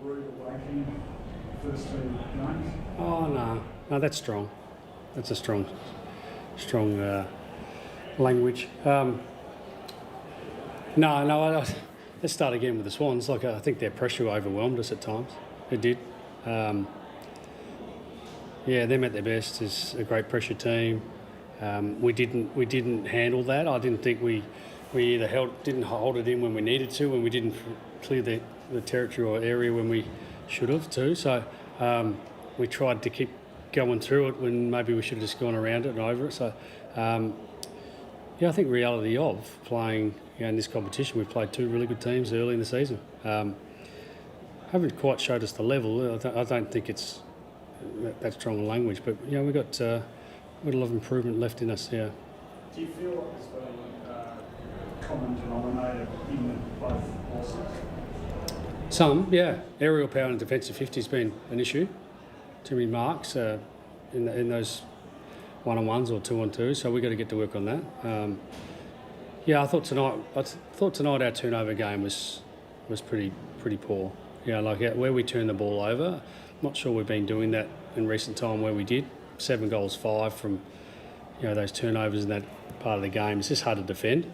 rude awakening first two games? Oh no, that's strong. That's a strong language. Let's start again with the Swans. Like I think their pressure overwhelmed us at times. It did. Them at their best is a great pressure team. We didn't handle that. I didn't think we either didn't hold it in when we needed to, when we didn't clear the territory or area when we should have too. So we tried to keep going through it when maybe we should have just gone around it and over it. So I think reality of playing in this competition, we've played two really good teams early in the season. Haven't quite showed us the level. I don't think it's that strong a language, but we've got a lot of improvement left in us. Yeah. Do you feel like there's been a common denominator in both losses? Some, yeah. Aerial power and defensive 50 has been an issue. Too many marks in those one-on-ones or two-on-twos, so we've got to get to work on that. I thought tonight our turnover game was pretty poor. Where we turned the ball over. Not sure we've been doing that in recent time where we did. 7 goals, 5 from those turnovers in that part of the game. It's just hard to defend.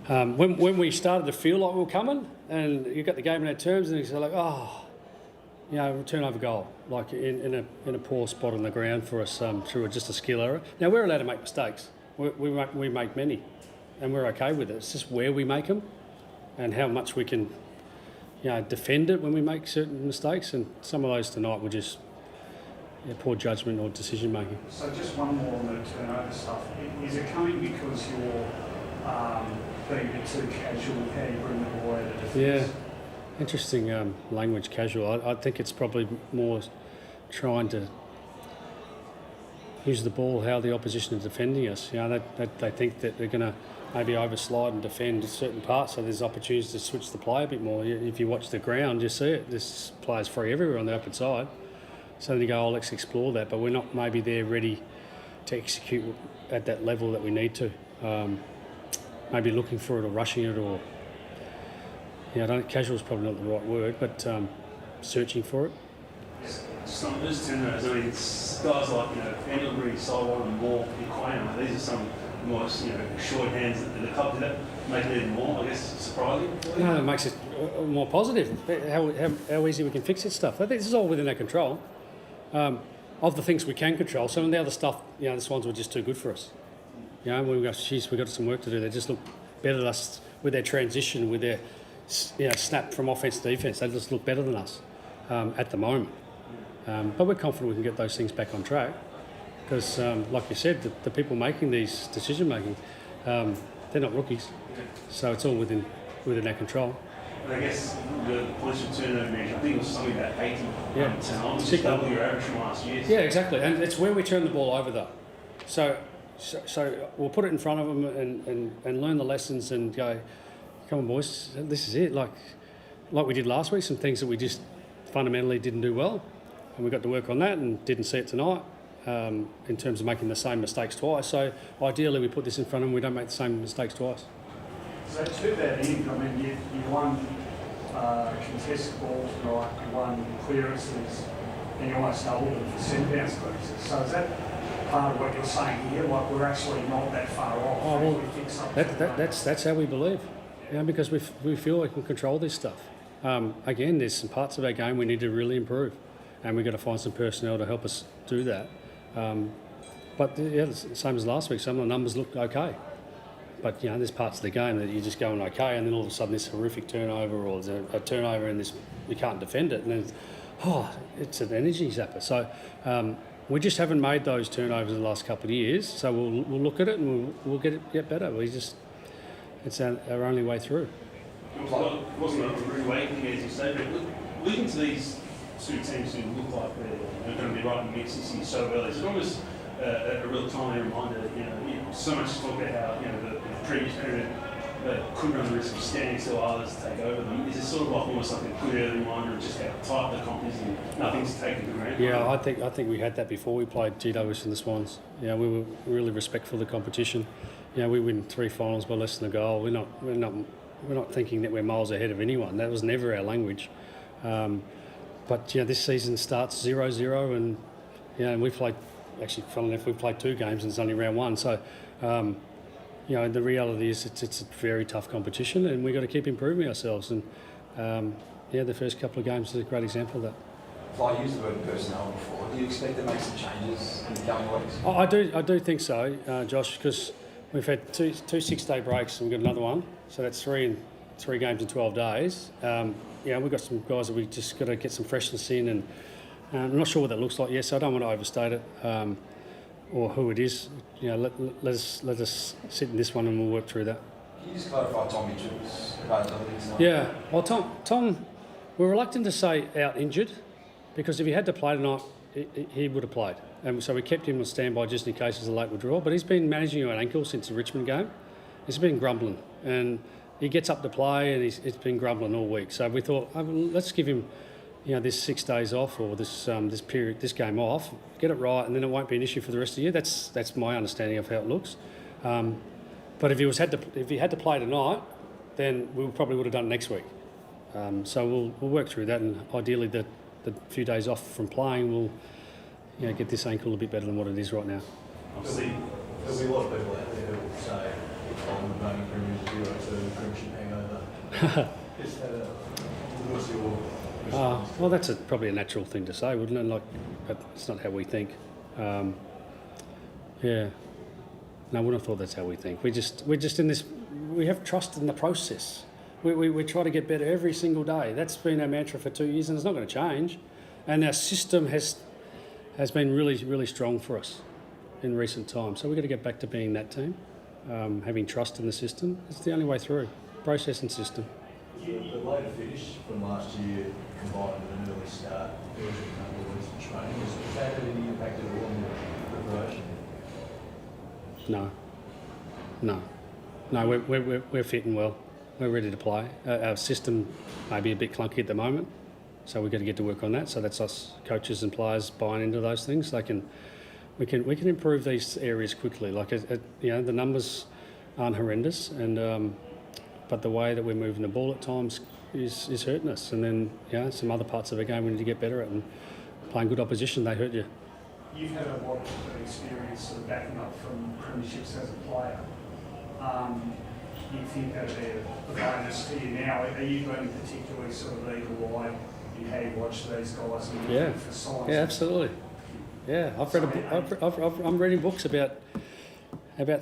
When we started to feel like we were coming and you got the game in our terms and it's like, turnover goal, like in a poor spot on the ground for us through just a skill error. Now, we're allowed to make mistakes. We make many and we're okay with it. It's just where we make them and how much we can defend it when we make certain mistakes, and some of those tonight were just poor judgment or decision making. So just one more on the turnover stuff. Is it coming because you're being a bit too casual with how you bring the ball out of defence? Yeah, interesting language, casual. I think it's probably more trying to use the ball how the opposition is defending us. They think that they're going to maybe overslide and defend certain parts, so there's opportunities to switch the play a bit more. If you watch the ground, you see it. This player's free everywhere on the open side. So then you go, let's explore that, but we're not maybe there ready to execute at that level that we need to. Maybe looking for it or rushing it, or casual is probably not the right word, but searching for it. Some of those turnovers, it's guys like Pendlebury, Solomon, and Moore, Equana. These are some nice, short hands that the club did that make it even more, I guess, surprising. No, it makes it more positive. How easy we can fix this stuff. I think this is all within our control. Of the things we can control, some of the other stuff, the Swans were just too good for us. We got some work to do. They just look better than us with their transition, with their snap from offence to defence. They just look better than us at the moment. But we're confident we can get those things back on track because, like you said, the people making these decision making, they're not rookies, so it's all within our control. I guess the points per turnover measure, I think it was something about 80. Yeah, which is double your average from last year. Yeah, exactly, and it's where we turn the ball over though. So we'll put it in front of them and learn the lessons and go, come on boys, this is it. Like we did last week, some things that we just fundamentally didn't do well, and we got to work on that and didn't see it tonight. In terms of making the same mistakes twice. So ideally we put this in front of them, we don't make the same mistakes twice. So to that end, you won contested balls tonight, you won clearances, and you almost doubled them for centre bounce clearances. So is that part of what you're saying here? Like we're actually not that far off. That's how we believe. Because we feel we can control this stuff. Again, there's some parts of our game we need to really improve, and we've got to find some personnel to help us do that. But the same as last week, some of the numbers look okay. But there's parts of the game that you're just going okay, and then all of a sudden this horrific turnover, or there's a turnover and this you can't defend it, and then it's an energy zapper. So we just haven't made those turnovers in the last couple of years. So we'll look at it and we'll get better. It's our only way through. It wasn't a rude awakening, as you say, but looking to these two teams who look like they're going to be right in the mix this year so early, it's almost a real timely reminder. So much talk about how the previous period couldn't run the risk of standing still, others take over them. Is it sort of like almost like a good early reminder of just how tight the comp is and nothing's taken for granted? Yeah, I think we had that before we played GWS and the Swans. We were really respectful of the competition. We win 3 finals by less than a goal. We're not thinking that we're miles ahead of anyone. That was never our language. but this season starts 0-0, and and we've played. Actually, funnily enough, we've played 2 games and it's only round 1. So, the reality is it's a very tough competition, and we've got to keep improving ourselves. And the first couple of games is a great example of that. I used the word personnel before. Do you expect to make some changes in the coming weeks? I do think so, Josh, because we've had two 6-day breaks and we've got another one. So that's 3 games in 12 days. We've got some guys that we just got to get some freshness in, and I'm not sure what that looks like yet, so I don't want to overstate it or who it is. Let us sit in this one and we'll work through that. Can you just clarify Tom Mitchell's availability tonight? Yeah, well, Tom, we're reluctant to say out injured, because if he had to play tonight, he would have played. And so we kept him on standby just in case there's a late withdrawal. But he's been managing an ankle since the Richmond game. He's been grumbling, and he gets up to play, and it's been grumbling all week. So we thought, let's give him, this 6 days off, or this game off, get it right, and then it won't be an issue for the rest of the year. That's my understanding of how it looks. But if he had to play tonight, then we probably would have done it next week. So we'll work through that, and ideally the few days off from playing will get this ankle a bit better than what it is right now. There'll be a lot of people out there who will say, I'm running Premiership 0-2, Premiership hangover. What's your response? Well, that's probably a natural thing to say, wouldn't it? But it's not how we think. No, I wouldn't have thought that's how we think. We're just in this. We have trust in the process. We try to get better every single day. That's been our mantra for 2 years, and it's not going to change. And our system has been really, really strong for us in recent times. So we've got to get back to being that team, having trust in the system. It's the only way through. Process and system. The later finish from last year combined with an early start, there was a couple of weeks of training. Has that had any impact at all on the preparation? No, we're fit and well. We're ready to play. Our system may be a bit clunky at the moment, so we've got to get to work on that. So that's us coaches and players buying into those things. We can improve these areas quickly. The numbers aren't horrendous, and but the way that we're moving the ball at times is hurting us. And then some other parts of the game we need to get better at, and playing good opposition, they hurt you. You've had a lot of experience sort of backing up from premierships as a player. You think that'd be a bonus to you now? Are you being particularly sort of eagle-eyed in how you watch these guys and looking for signs? Yeah, absolutely. Yeah, I've read I'm reading books about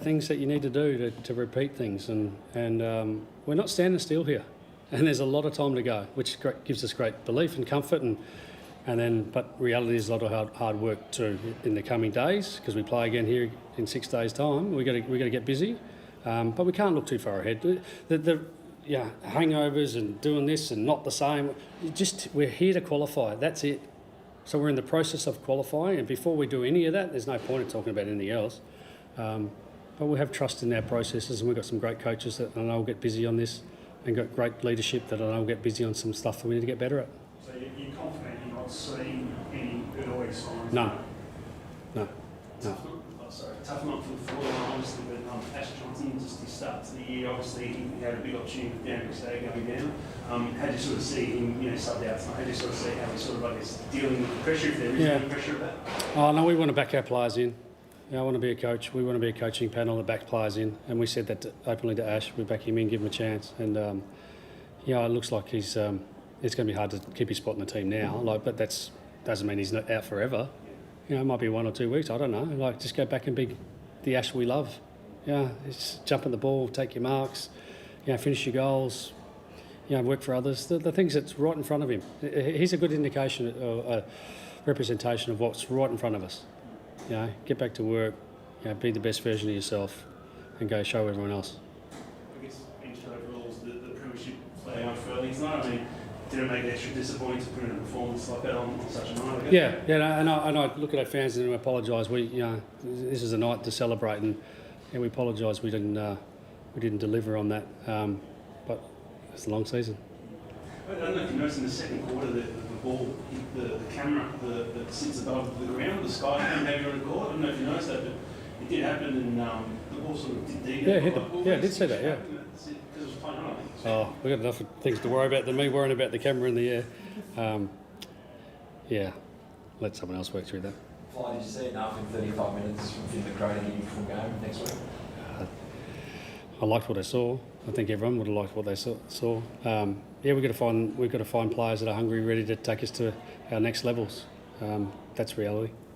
things that you need to do to repeat things, and we're not standing still here, and there's a lot of time to go, which gives us great belief and comfort, but reality is a lot of hard work too in the coming days, because we play again here in 6 days' time. We got to get busy. But we can't look too far ahead. The hangovers and doing this and not the same. We're here to qualify. That's it. So we're in the process of qualifying, and before we do any of that, there's no point in talking about anything else. But we have trust in our processes, and we've got some great coaches that I know will get busy on this, and got great leadership that I know will get busy on some stuff that we need to get better at. So you're confident you're not seeing any early signs? No. Tough month for the forward line, obviously, but Ash Johnson, just his start to the year, obviously he had a big opportunity with Dan Day going down. How do you sort of see him, subbed out tonight? How do you sort of see how he's sort of, dealing with the pressure, if there is any pressure of that? Oh, no, we want to back our players in. I want to be a coach. We want to be a coaching panel that backs players in, and we said that openly to Ash. We back him in, give him a chance, and it looks like it's going to be hard to keep his spot in the team now. But that doesn't mean he's not out forever. It might be 1 or 2 weeks. I don't know. Just go back and be the Ash we love. Just jump at the ball, take your marks, finish your goals, work for others. The things that's right in front of him. He's a good indication, a representation of what's right in front of us. Get back to work, be the best version of yourself, and go show everyone else. I guess bench overalls, the premiership flag on Furley tonight. I mean, did it make it extra disappointing to put in a performance like that on such a night? I guess? And I look at our fans and we apologise. This is a night to celebrate, and we apologise we didn't deliver on that. But it's a long season. I don't know if you noticed in the second quarter that the ball hit the camera that sits above the ground, the sky cam, however you want to call it. I don't know if you noticed that, but it did happen, and the ball sort of did dig. I did see that. Because it was playing on, I think. Oh, we've got enough things to worry about than me worrying about the camera in the air. yeah, let someone else work through that. Fly, did you see enough in 35 minutes from Finn McRae in the full game next week? I liked what I saw. I think everyone would have liked what they saw. Yeah, we've got to find players that are hungry, ready to take us to our next levels. That's reality.